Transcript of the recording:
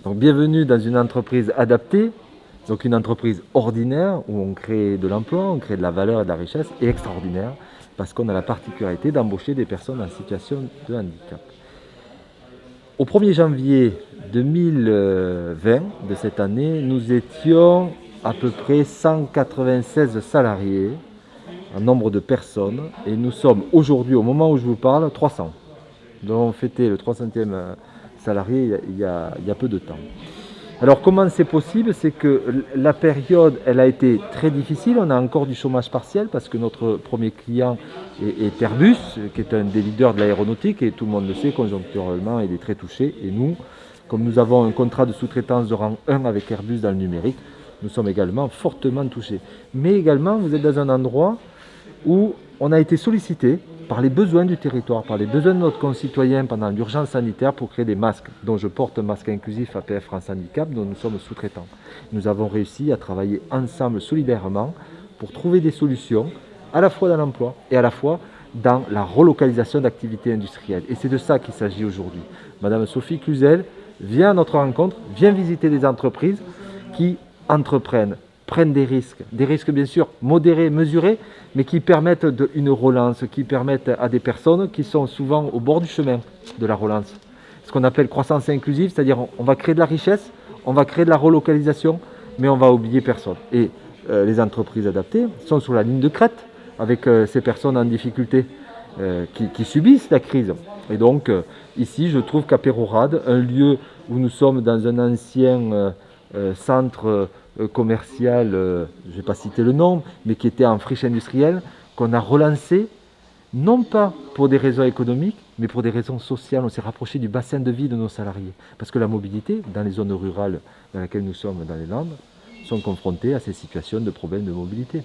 Donc bienvenue dans une entreprise adaptée, donc une entreprise ordinaire où on crée de l'emploi, on crée de la valeur et de la richesse, et extraordinaire parce qu'on a la particularité d'embaucher des personnes en situation de handicap. Au 1er janvier 2020 de cette année, nous étions à peu près 196 salariés en nombre de personnes et nous sommes aujourd'hui, au moment où je vous parle, 300. Nous avons fêté le 300e salarié il y a peu de temps. Alors comment c'est possible? C'est que la période, elle a été très difficile. On a encore du chômage partiel parce que notre premier client est Airbus, qui est un des leaders de l'aéronautique et tout le monde le sait, conjoncturellement, il est très touché. Et nous, comme nous avons un contrat de sous-traitance de rang 1 avec Airbus dans le numérique, nous sommes également fortement touchés. Mais également, vous êtes dans un endroit où on a été sollicité par les besoins du territoire, par les besoins de notre concitoyen pendant l'urgence sanitaire pour créer des masques, dont je porte un masque inclusif APF France Handicap, dont nous sommes sous-traitants. Nous avons réussi à travailler ensemble solidairement pour trouver des solutions, à la fois dans l'emploi et à la fois dans la relocalisation d'activités industrielles. Et c'est de ça qu'il s'agit aujourd'hui. Madame Sophie Cluzel vient à notre rencontre, vient visiter des entreprises qui entreprennent, prennent des risques bien sûr modérés, mesurés, mais qui permettent une relance, qui permettent à des personnes qui sont souvent au bord du chemin de la relance. Ce qu'on appelle croissance inclusive, c'est-à-dire on va créer de la richesse, on va créer de la relocalisation, mais on va oublier personne. Et les entreprises adaptées sont sur la ligne de crête avec ces personnes en difficulté qui subissent la crise. Et donc ici, je trouve qu'à Pérorade, un lieu où nous sommes dans un ancien centre commercial, je ne vais pas citer le nom, mais qui était en friche industrielle, qu'on a relancé, non pas pour des raisons économiques, mais pour des raisons sociales. On s'est rapproché du bassin de vie de nos salariés. Parce que la mobilité, dans les zones rurales dans lesquelles nous sommes, dans les Landes, sont confrontés à ces situations de problèmes de mobilité.